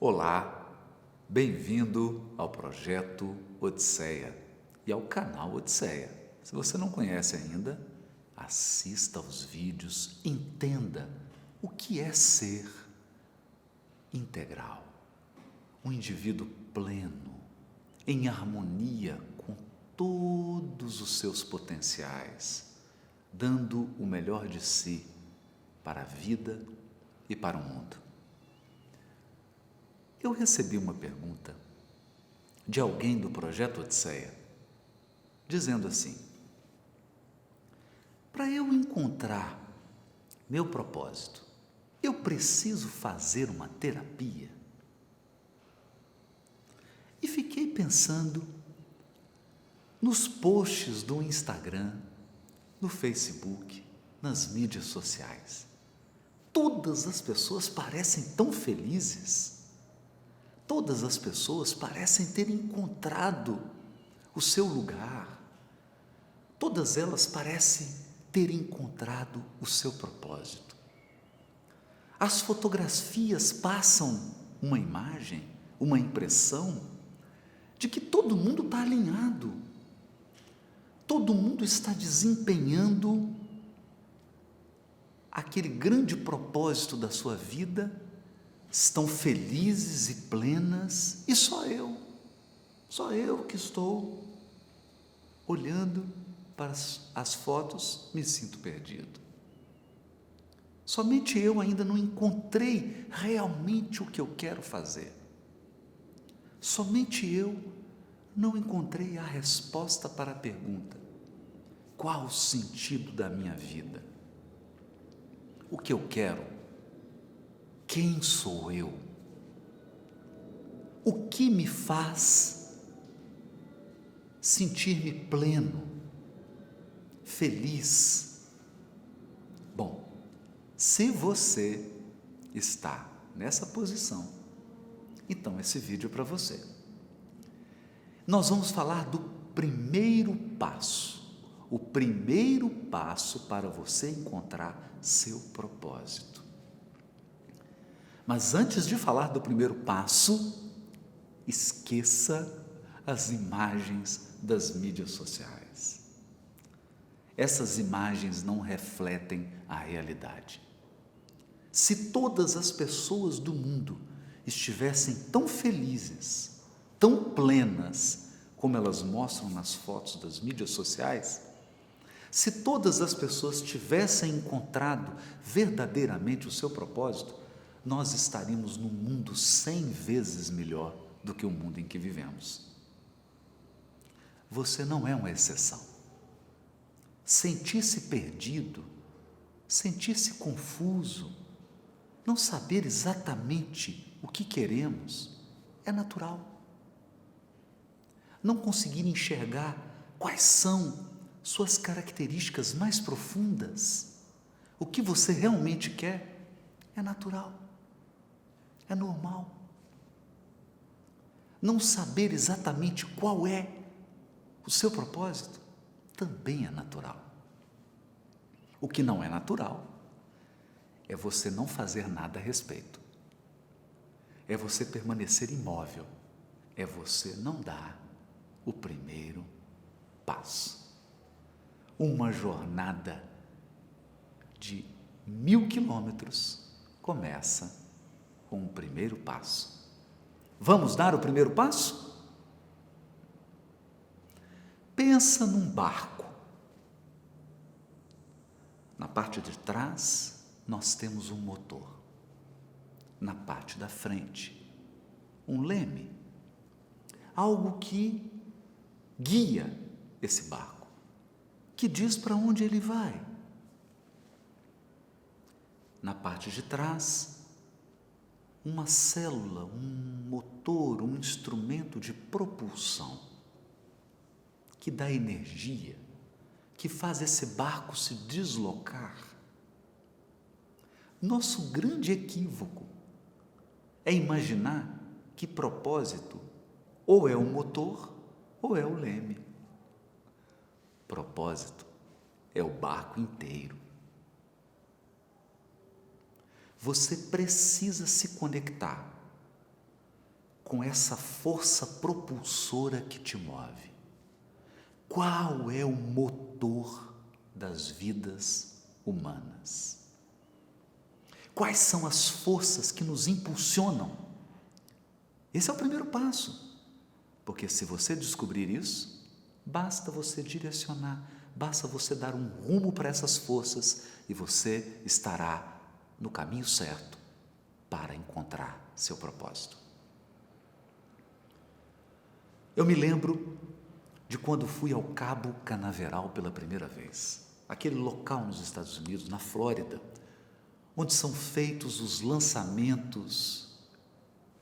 Olá, bem-vindo ao Projeto Odisseia e ao canal Odisseia. Se você não conhece ainda, assista aos vídeos, entenda o que é ser integral, um indivíduo pleno, em harmonia com todos os seus potenciais, dando o melhor de si para a vida e para o mundo. Eu recebi uma pergunta de alguém do Projeto Odisseia, dizendo assim: para eu encontrar meu propósito, eu preciso fazer uma terapia? E fiquei pensando nos posts do Instagram, no Facebook, nas mídias sociais. Todas as pessoas parecem tão felizes. Todas as pessoas parecem ter encontrado o seu lugar. Todas elas parecem ter encontrado o seu propósito. As fotografias passam uma imagem, uma impressão de que todo mundo está alinhado. Todo mundo está desempenhando aquele grande propósito da sua vida, estão felizes e plenas, e só eu que estou olhando para as fotos, me sinto perdido. Somente eu ainda não encontrei realmente o que eu quero fazer. Somente eu não encontrei a resposta para a pergunta: qual o sentido da minha vida? O que eu quero? Quem sou eu? O que me faz sentir-me pleno, feliz? Bom, se você está nessa posição, então esse vídeo é para você. Nós vamos falar do primeiro passo, o primeiro passo para você encontrar seu propósito. Mas antes de falar do primeiro passo, esqueça as imagens das mídias sociais. Essas imagens não refletem a realidade. Se todas as pessoas do mundo estivessem tão felizes, tão plenas, como elas mostram nas fotos das mídias sociais, se todas as pessoas tivessem encontrado verdadeiramente o seu propósito, nós estaríamos num mundo 100 vezes melhor do que o mundo em que vivemos. Você não é uma exceção. Sentir-se perdido, sentir-se confuso, não saber exatamente o que queremos, é natural. Não conseguir enxergar quais são suas características mais profundas, o que você realmente quer, é natural. É normal. Não saber exatamente qual é o seu propósito também é natural. O que não é natural é você não fazer nada a respeito. É você permanecer imóvel. É você não dar o primeiro passo. Uma jornada de 1000 quilômetros começa com o primeiro passo. Vamos dar o primeiro passo? Pensa num barco. Na parte de trás, nós temos um motor. Na parte da frente, um leme. Algo que guia esse barco, que diz para onde ele vai. Na parte de trás, uma célula, um motor, um instrumento de propulsão que dá energia, que faz esse barco se deslocar. Nosso grande equívoco é imaginar que propósito ou é o motor ou é o leme. Propósito é o barco inteiro. Você precisa se conectar com essa força propulsora que te move. Qual é o motor das vidas humanas? Quais são as forças que nos impulsionam? Esse é o primeiro passo, porque se você descobrir isso, basta você direcionar, basta você dar um rumo para essas forças e você estará no caminho certo para encontrar seu propósito. Eu me lembro de quando fui ao Cabo Canaveral pela primeira vez, aquele local nos Estados Unidos, na Flórida, onde são feitos os lançamentos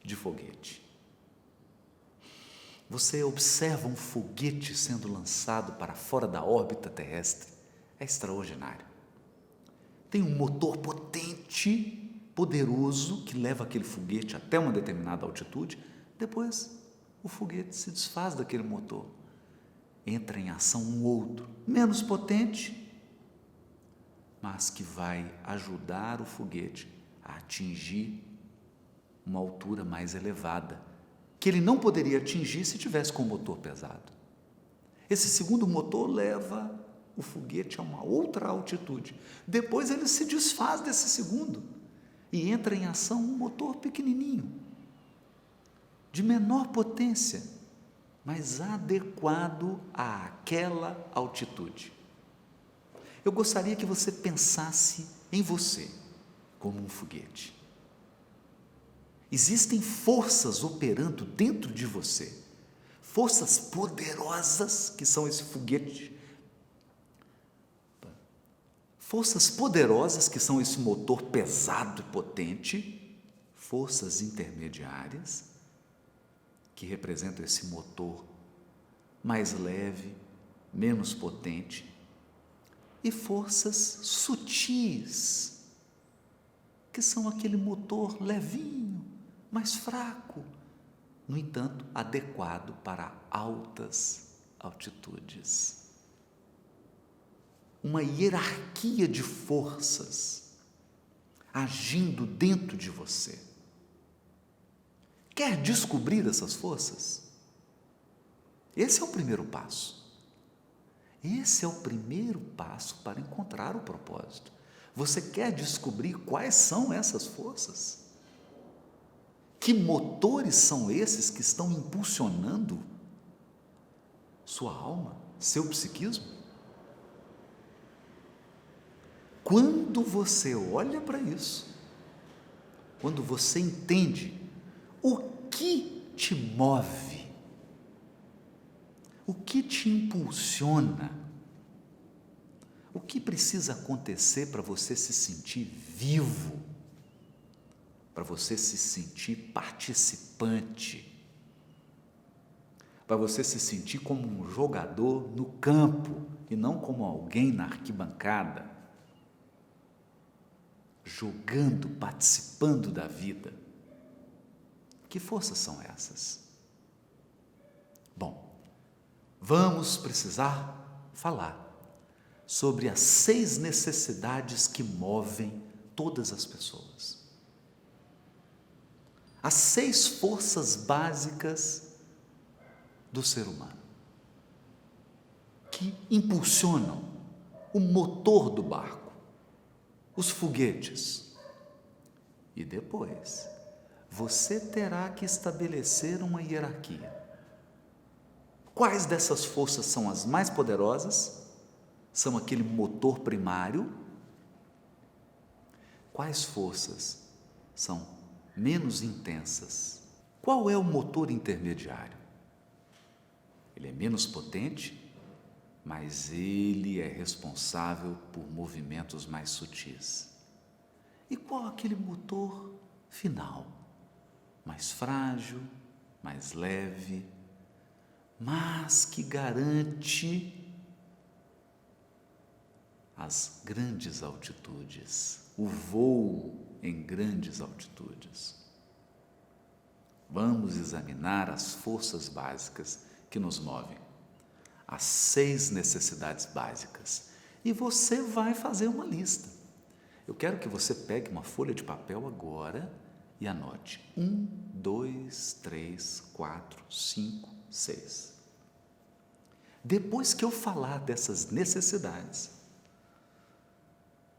de foguete. Você observa um foguete sendo lançado para fora da órbita terrestre. É extraordinário. Tem um motor potente, poderoso, que leva aquele foguete até uma determinada altitude. Depois, o foguete se desfaz daquele motor. Entra em ação um outro, menos potente, mas que vai ajudar o foguete a atingir uma altura mais elevada, que ele não poderia atingir se tivesse com o motor pesado. Esse segundo motor leva o foguete a uma outra altitude. Depois ele se desfaz desse segundo e entra em ação um motor pequenininho, de menor potência, mas adequado àquela altitude. Eu gostaria que você pensasse em você como um foguete. Existem forças operando dentro de você, forças poderosas que são esse foguete, forças poderosas que são esse motor pesado e potente, forças intermediárias que representam esse motor mais leve, menos potente, e forças sutis, que são aquele motor levinho, mais fraco, no entanto, adequado para altas altitudes. Uma hierarquia de forças agindo dentro de você. Quer descobrir essas forças? Esse é o primeiro passo. Esse é o primeiro passo para encontrar o propósito. Você quer descobrir quais são essas forças? Que motores são esses que estão impulsionando sua alma, seu psiquismo? Quando você olha para isso, quando você entende o que te move, o que te impulsiona, o que precisa acontecer para você se sentir vivo, para você se sentir participante, para você se sentir como um jogador no campo e não como alguém na arquibancada, jogando, participando da vida. Que forças são essas? Bom, vamos precisar falar sobre as 6 necessidades que movem todas as pessoas. As 6 forças básicas do ser humano, que impulsionam o motor do barco, os foguetes. E depois, você terá que estabelecer uma hierarquia. Quais dessas forças são as mais poderosas? São aquele motor primário? Quais forças são menos intensas? Qual é o motor intermediário? Ele é menos potente, mas ele é responsável por movimentos mais sutis. E qual aquele motor final? Mais frágil, mais leve, mas que garante as grandes altitudes, o voo em grandes altitudes. Vamos examinar as forças básicas que nos movem, as 6 necessidades básicas, e você vai fazer uma lista. Eu quero que você pegue uma folha de papel agora e anote. 1, 2, 3, 4, 5, 6. Depois que eu falar dessas necessidades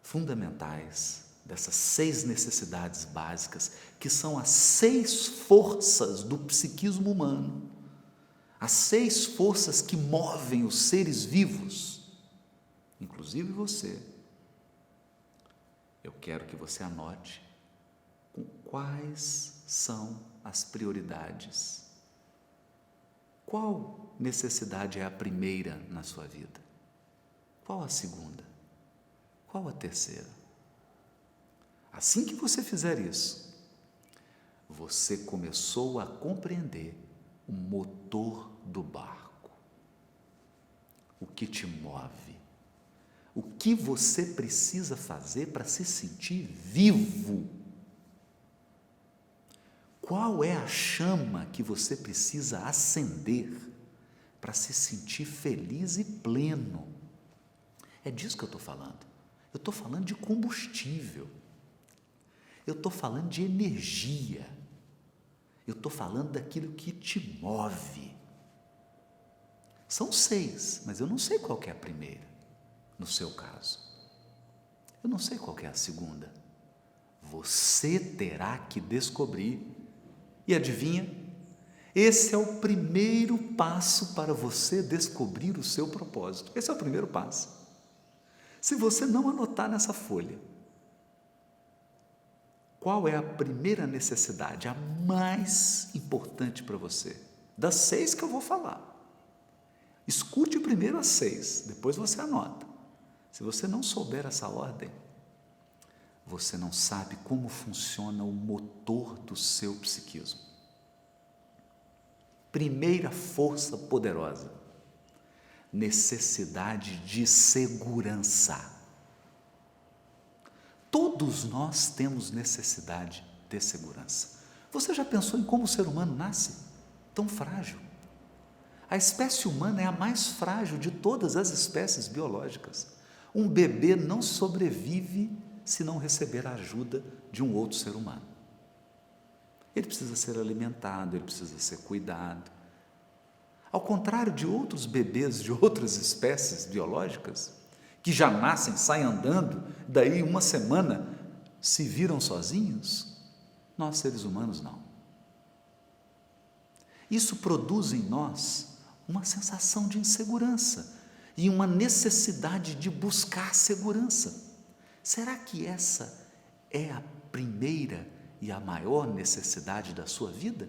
fundamentais, dessas 6 necessidades básicas, que são as 6 forças do psiquismo humano, as 6 forças que movem os seres vivos, inclusive você, eu quero que você anote quais são as prioridades. Qual necessidade é a primeira na sua vida? Qual a segunda? Qual a terceira? Assim que você fizer isso, você começou a compreender o motor do barco. O que te move. O que você precisa fazer para se sentir vivo. Qual é a chama que você precisa acender para se sentir feliz e pleno? É disso que eu estou falando. Eu estou falando de combustível. Eu estou falando de energia. Eu estou falando daquilo que te move. São 6, mas eu não sei qual que é a primeira, no seu caso. Eu não sei qual que é a segunda. Você terá que descobrir. E adivinha? Esse é o primeiro passo para você descobrir o seu propósito. Esse é o primeiro passo. Se você não anotar nessa folha, qual é a primeira necessidade, a mais importante para você? Das 6 que eu vou falar. Escute primeiro as 6, depois você anota. Se você não souber essa ordem, você não sabe como funciona o motor do seu psiquismo. Primeira força poderosa, necessidade de segurança. Todos nós temos necessidade de segurança. Você já pensou em como o ser humano nasce? Tão frágil. A espécie humana é a mais frágil de todas as espécies biológicas. Um bebê não sobrevive se não receber a ajuda de um outro ser humano. Ele precisa ser alimentado, ele precisa ser cuidado. Ao contrário de outros bebês de outras espécies biológicas, que já nascem, saem andando, daí uma semana se viram sozinhos, nós seres humanos não. Isso produz em nós uma sensação de insegurança e uma necessidade de buscar segurança. Será que essa é a primeira e a maior necessidade da sua vida?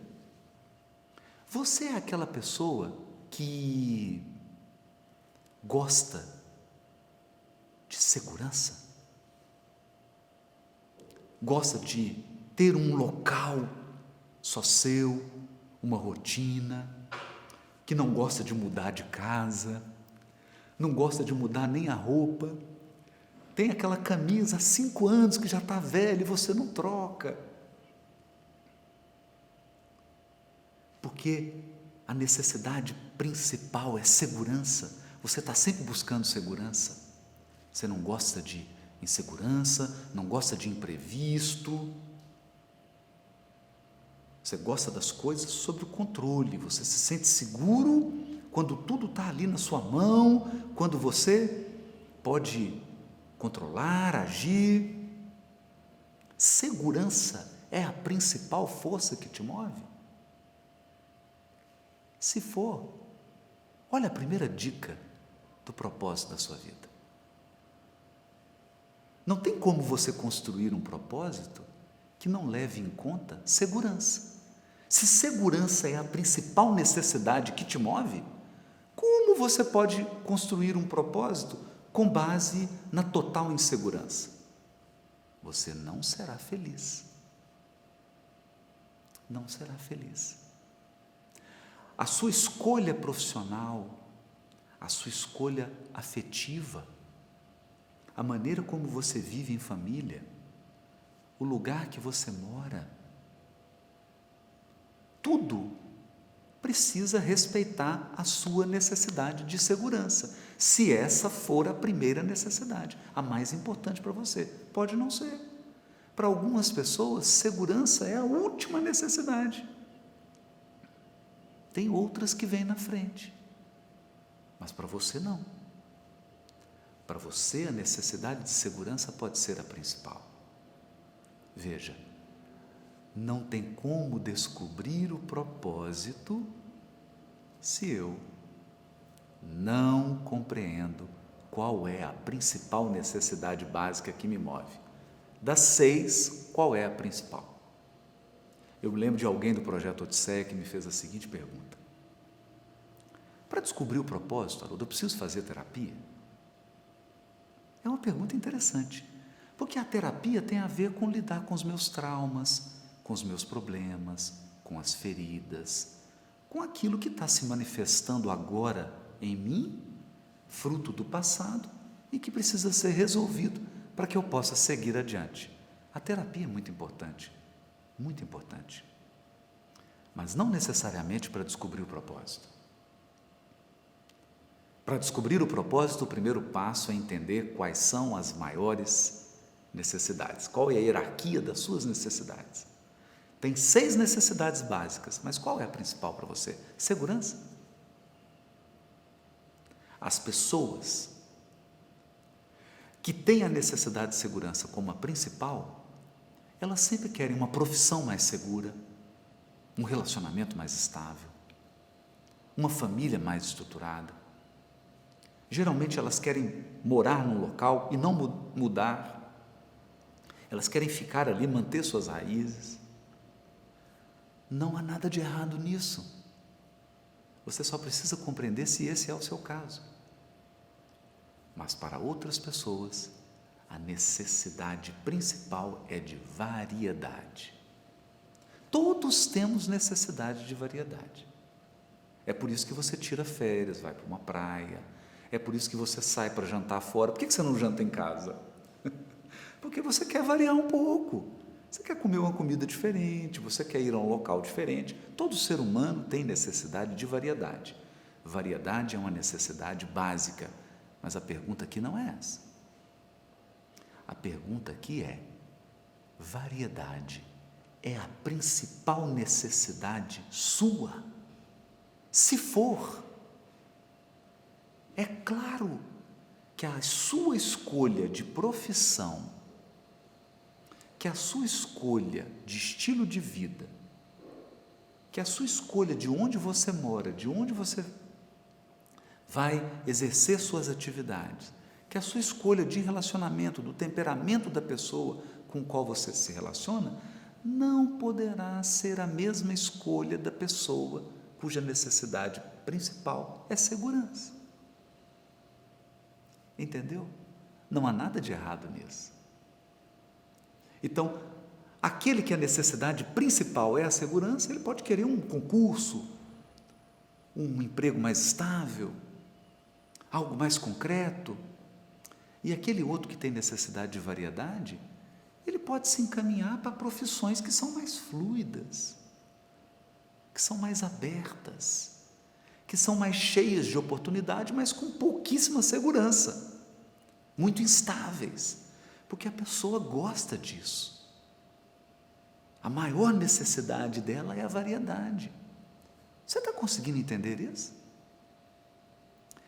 Você é aquela pessoa que gosta de segurança? Gosta de ter um local só seu, uma rotina, que não gosta de mudar de casa, não gosta de mudar nem a roupa, tem aquela camisa há 5 anos que já está velha e você não troca. Porque a necessidade principal é segurança. Você está sempre buscando segurança. Você não gosta de insegurança, não gosta de imprevisto. Você gosta das coisas sob o controle. Você se sente seguro quando tudo está ali na sua mão, quando você pode controlar, agir. Segurança é a principal força que te move? Se for, olha a primeira dica do propósito da sua vida. Não tem como você construir um propósito que não leve em conta segurança. Se segurança é a principal necessidade que te move, como você pode construir um propósito com base na total insegurança? Você não será feliz. Não será feliz. A sua escolha profissional, a sua escolha afetiva, a maneira como você vive em família, o lugar que você mora, tudo precisa respeitar a sua necessidade de segurança, se essa for a primeira necessidade, a mais importante para você. Pode não ser, Para algumas pessoas, segurança é a última necessidade. Tem outras que vêm na frente, mas para você não. Para você, a necessidade de segurança pode ser a principal. Veja, não tem como descobrir o propósito se eu não compreendo qual é a principal necessidade básica que me move. Das 6, qual é a principal? Eu me lembro de alguém do Projeto Odisseia que me fez a seguinte pergunta: para descobrir o propósito, Haroldo, eu preciso fazer terapia? É uma pergunta interessante, porque a terapia tem a ver com lidar com os meus traumas, com os meus problemas, com as feridas, com aquilo que está se manifestando agora em mim, fruto do passado, e que precisa ser resolvido para que eu possa seguir adiante. A terapia é muito importante, mas não necessariamente para descobrir o propósito. Para descobrir o propósito, o primeiro passo é entender quais são as maiores necessidades, qual é a hierarquia das suas necessidades. Tem 6 necessidades básicas, mas qual é a principal para você? Segurança. As pessoas que têm a necessidade de segurança como a principal, elas sempre querem uma profissão mais segura, um relacionamento mais estável, uma família mais estruturada. Geralmente elas querem morar num local e não mudar. Elas querem ficar ali, manter suas raízes. Não há nada de errado nisso. Você só precisa compreender se esse é o seu caso. Mas para outras pessoas, a necessidade principal é de variedade. Todos temos necessidade de variedade. É por isso que você tira férias, vai para uma praia. É por isso que você sai para jantar fora. Por que você não janta em casa? Porque você quer variar um pouco. Você quer comer uma comida diferente, você quer ir a um local diferente. Todo ser humano tem necessidade de variedade. Variedade é uma necessidade básica, mas a pergunta aqui não é essa. A pergunta aqui é: variedade é a principal necessidade sua? Se for, é claro que a sua escolha de profissão, que a sua escolha de estilo de vida, que a sua escolha de onde você mora, de onde você vai exercer suas atividades, que a sua escolha de relacionamento, do temperamento da pessoa com a qual você se relaciona, não poderá ser a mesma escolha da pessoa cuja necessidade principal é segurança. Entendeu? Não há nada de errado nisso. Então, aquele que a necessidade principal é a segurança, ele pode querer um concurso, um emprego mais estável, algo mais concreto. E aquele outro que tem necessidade de variedade, ele pode se encaminhar para profissões que são mais fluidas, que são mais abertas, que são mais cheias de oportunidade, mas com pouquíssima segurança, muito instáveis, porque a pessoa gosta disso. A maior necessidade dela é a variedade. Você está conseguindo entender isso?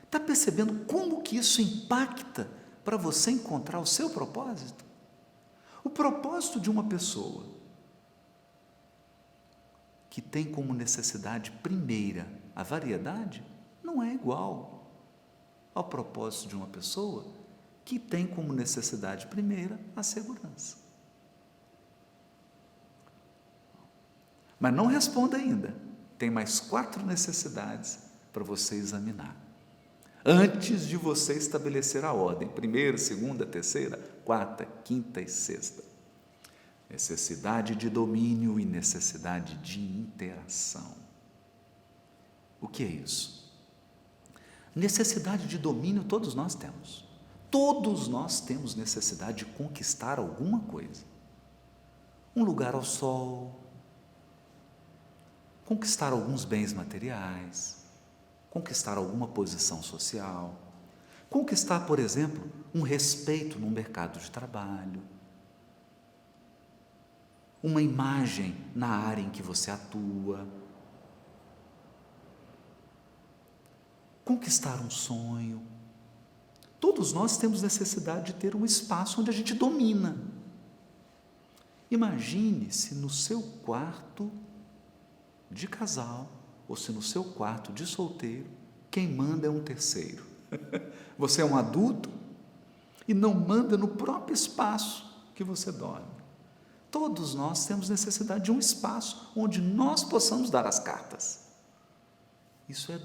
Está percebendo como que isso impacta para você encontrar o seu propósito? O propósito de uma pessoa que tem como necessidade primeira a variedade não é igual ao propósito de uma pessoa que tem como necessidade primeira a segurança. Mas não responda ainda. Tem mais 4 necessidades para você examinar, antes de você estabelecer a ordem: primeira, segunda, terceira, quarta, quinta e sexta. Necessidade de domínio e necessidade de interação. O que é isso? Necessidade de domínio todos nós temos. Todos nós temos necessidade de conquistar alguma coisa. Um lugar ao sol, conquistar alguns bens materiais, conquistar alguma posição social, conquistar, por exemplo, um respeito no mercado de trabalho. uma imagem na área em que você atua, conquistar um sonho. Todos nós temos necessidade de ter um espaço onde a gente domina. Imagine se no seu quarto de casal, ou se no seu quarto de solteiro, quem manda é um terceiro. Você é um adulto e não manda no próprio espaço que você dorme. Todos nós temos necessidade de um espaço onde nós possamos dar as cartas. Isso é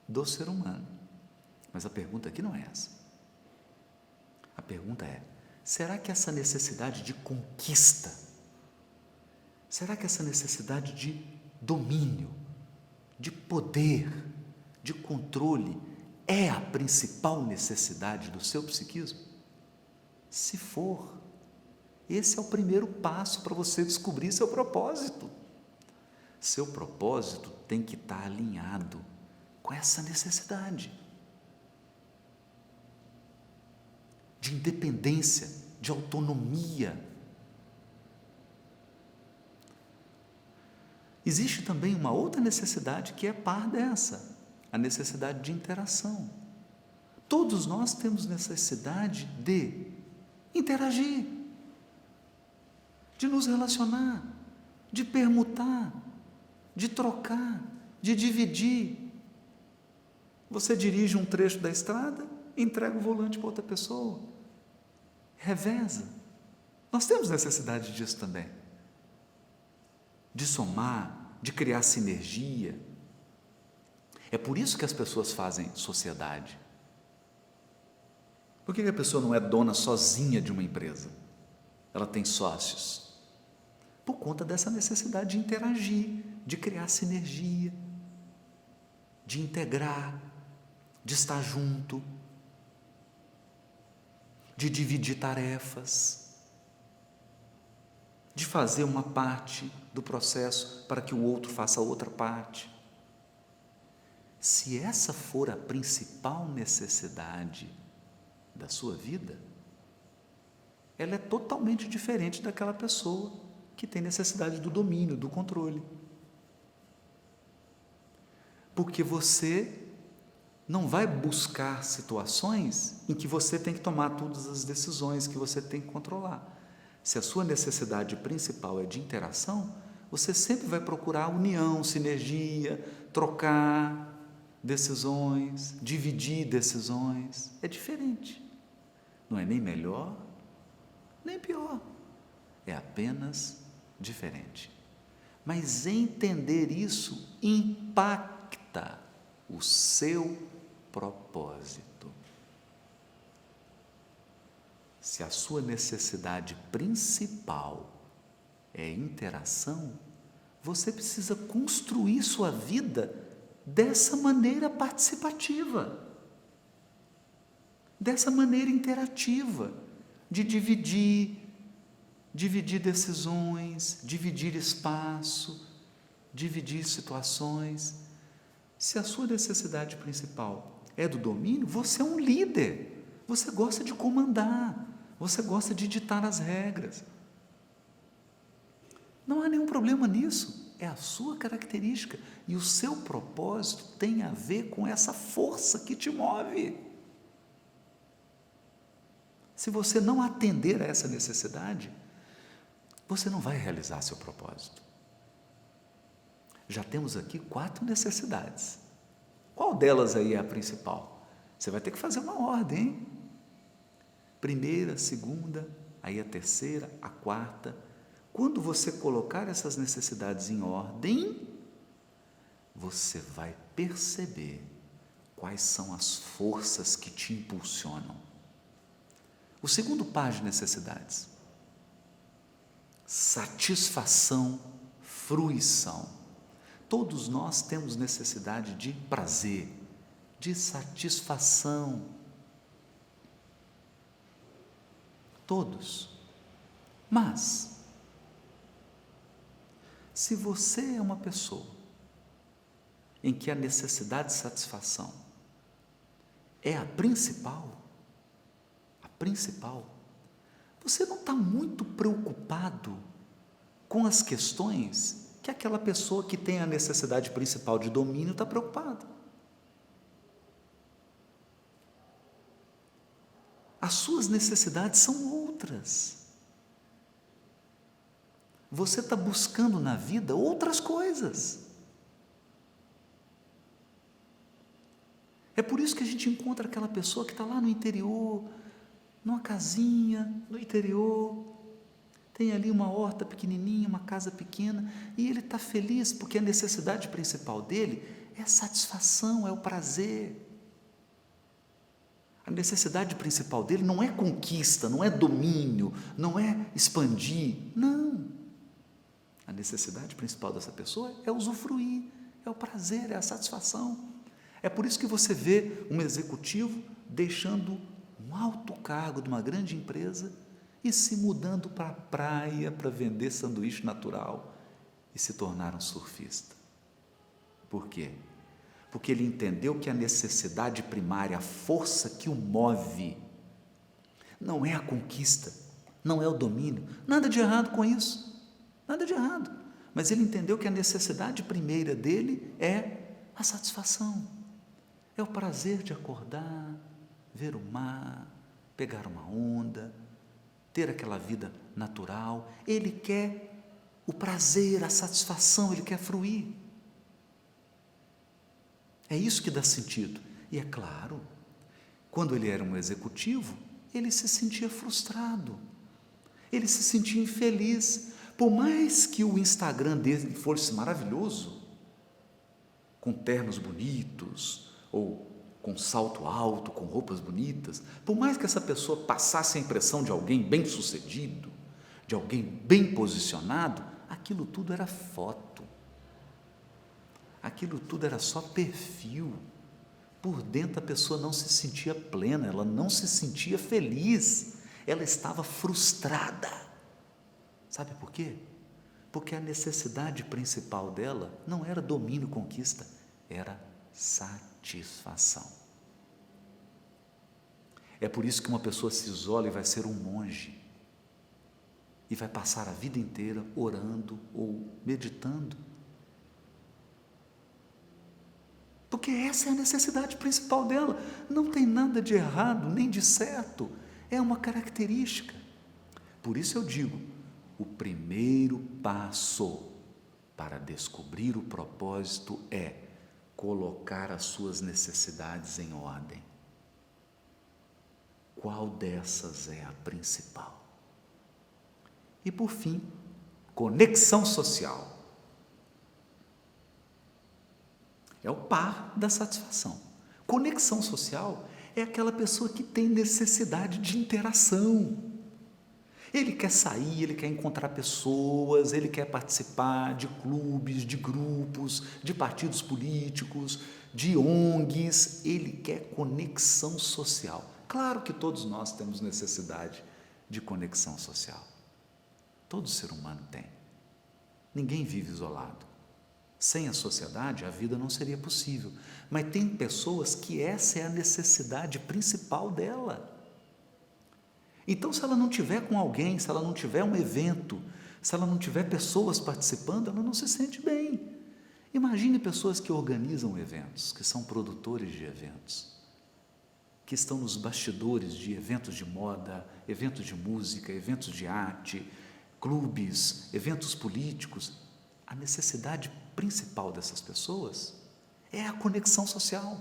do ser humano. Mas a pergunta aqui não é essa. A pergunta é: será que essa necessidade de conquista, será que essa necessidade de domínio, de poder, de controle, é a principal necessidade do seu psiquismo? Se for, esse é o primeiro passo para você descobrir seu propósito. Seu propósito tem que estar alinhado com essa necessidade de independência, de autonomia. Existe também uma outra necessidade que é par dessa, a necessidade de interação. Todos nós temos necessidade de interagir, de nos relacionar, de permutar, de trocar, de dividir. Você dirige um trecho da estrada, entrega o volante para outra pessoa, reveza. Nós temos necessidade disso também, de somar, de criar sinergia. É por isso que as pessoas fazem sociedade. Por que a pessoa não é dona sozinha de uma empresa? Ela tem sócios. Por conta dessa necessidade de interagir, de criar sinergia, de integrar, de estar junto, de dividir tarefas, de fazer uma parte do processo para que o outro faça a outra parte. Se essa for a principal necessidade da sua vida, ela é totalmente diferente daquela pessoa que tem necessidade do domínio, do controle. Porque você não vai buscar situações em que você tem que tomar todas as decisões, que você tem que controlar. Se a sua necessidade principal é de interação, você sempre vai procurar união, sinergia, trocar decisões, dividir decisões. É diferente. Não é nem melhor, nem pior. É apenas diferente. Mas entender isso impacta o seu propósito. Se a sua necessidade principal é interação, você precisa construir sua vida dessa maneira participativa, dessa maneira interativa, de dividir decisões, dividir espaço, dividir situações. Se a sua necessidade principal é do domínio, você é um líder, você gosta de comandar, você gosta de ditar as regras. Não há nenhum problema nisso, é a sua característica e o seu propósito tem a ver com essa força que te move. Se você não atender a essa necessidade, você não vai realizar seu propósito. Já temos aqui 4 necessidades. Qual delas aí é a principal? Você vai ter que fazer uma ordem, hein? Primeira, segunda, aí a terceira, a quarta. Quando você colocar essas necessidades em ordem, você vai perceber quais são as forças que te impulsionam. O segundo par de necessidades: satisfação, fruição. Todos nós temos necessidade de prazer, de satisfação. Todos. Mas, se você é uma pessoa em que a necessidade de satisfação é a principal, você não está muito preocupado com as questões que aquela pessoa que tem a necessidade principal de domínio está preocupada. As suas necessidades são outras. Você está buscando na vida outras coisas. É por isso que a gente encontra aquela pessoa que está lá no interior, numa casinha, no interior, tem ali uma horta pequenininha, uma casa pequena, e ele está feliz porque a necessidade principal dele é a satisfação, é o prazer. A necessidade principal dele não é conquista, não é domínio, não é expandir, não. A necessidade principal dessa pessoa é usufruir, é o prazer, é a satisfação. É por isso que você vê um executivo deixando um alto cargo de uma grande empresa e se mudando para a praia para vender sanduíche natural e se tornar um surfista. Por quê? Porque ele entendeu que a necessidade primária, a força que o move, não é a conquista, não é o domínio, nada de errado com isso, nada de errado, mas ele entendeu que a necessidade primeira dele é a satisfação, é o prazer de acordar, ver o mar, pegar uma onda, ter aquela vida natural. Ele quer o prazer, a satisfação, ele quer fruir. É isso que dá sentido. E é claro, quando ele era um executivo, ele se sentia frustrado, ele se sentia infeliz. Por mais que o Instagram dele fosse maravilhoso, com ternos bonitos, ou com salto alto, com roupas bonitas, por mais que essa pessoa passasse a impressão de alguém bem-sucedido, de alguém bem posicionado, aquilo tudo era foto, aquilo tudo era só perfil. Por dentro a pessoa não se sentia plena, ela não se sentia feliz, ela estava frustrada. Sabe por quê? Porque a necessidade principal dela não era domínio, conquista, era satisfação. É por isso que uma pessoa se isola e vai ser um monge, e vai passar a vida inteira orando ou meditando, porque essa é a necessidade principal dela. Não tem nada de errado nem de certo, é uma característica. Por isso eu digo, o primeiro passo para descobrir o propósito é colocar as suas necessidades em ordem. Qual dessas é a principal? E por fim, conexão social. É o par da satisfação. Conexão social é aquela pessoa que tem necessidade de interação. Ele quer sair, ele quer encontrar pessoas, ele quer participar de clubes, de grupos, de partidos políticos, de ONGs, ele quer conexão social. Claro que todos nós temos necessidade de conexão social. Todo ser humano tem. Ninguém vive isolado. Sem a sociedade, a vida não seria possível. Mas tem pessoas que essa é a necessidade principal dela. Então, se ela não tiver com alguém, se ela não tiver um evento, se ela não tiver pessoas participando, ela não se sente bem. Imagine pessoas que organizam eventos, que são produtores de eventos, que estão nos bastidores de eventos de moda, eventos de música, eventos de arte, clubes, eventos políticos. A necessidade principal dessas pessoas é a conexão social.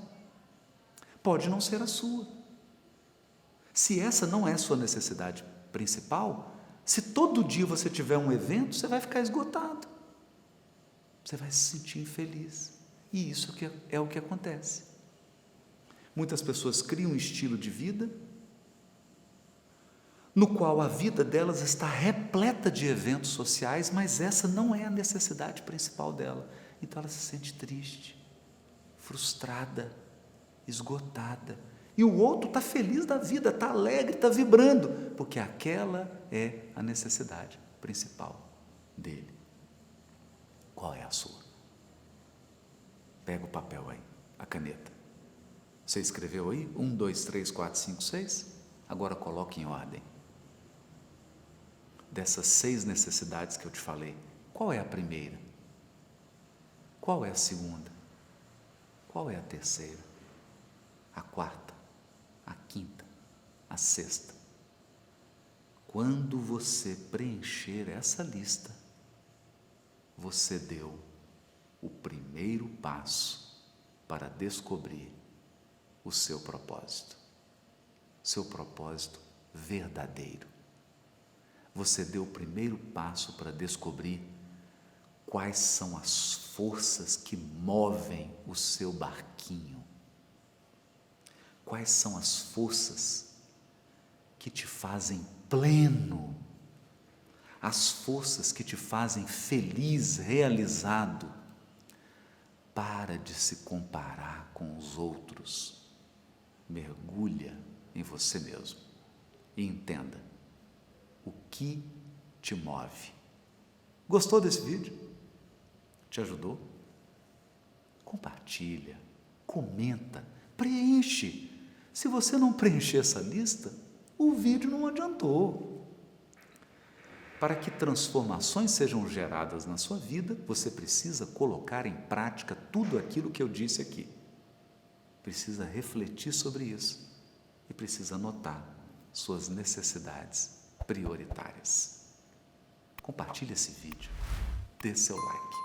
Pode não ser a sua. Se essa não é a sua necessidade principal, se todo dia você tiver um evento, você vai ficar esgotado. Você vai se sentir infeliz. E isso é o que acontece. Muitas pessoas criam um estilo de vida no qual a vida delas está repleta de eventos sociais, mas essa não é a necessidade principal dela. Então ela se sente triste, frustrada, esgotada. E o outro está feliz da vida, está alegre, está vibrando, porque aquela é a necessidade principal dele. Qual é a sua? Pega o papel aí, a caneta. Você escreveu aí? 1, 2, 3, 4, 5, 6? Agora coloque em ordem. dessas 6 necessidades que eu te falei, qual é a primeira? Qual é a segunda? Qual é a terceira? A quarta? A quinta? A sexta? Quando você preencher essa lista, você deu o primeiro passo para descobrir o seu propósito verdadeiro. Você deu o primeiro passo para descobrir quais são as forças que movem o seu barquinho. Quais são as forças que te fazem pleno, as forças que te fazem feliz, realizado. Para de se comparar com os outros, mergulha em você mesmo e entenda o que te move. Gostou desse vídeo? Te ajudou? Compartilha, comenta, preenche. Se você não preencher essa lista, o vídeo não adiantou. Para que transformações sejam geradas na sua vida, você precisa colocar em prática tudo aquilo que eu disse aqui. Precisa refletir sobre isso e precisa anotar suas necessidades prioritárias. Compartilhe esse vídeo, dê seu like.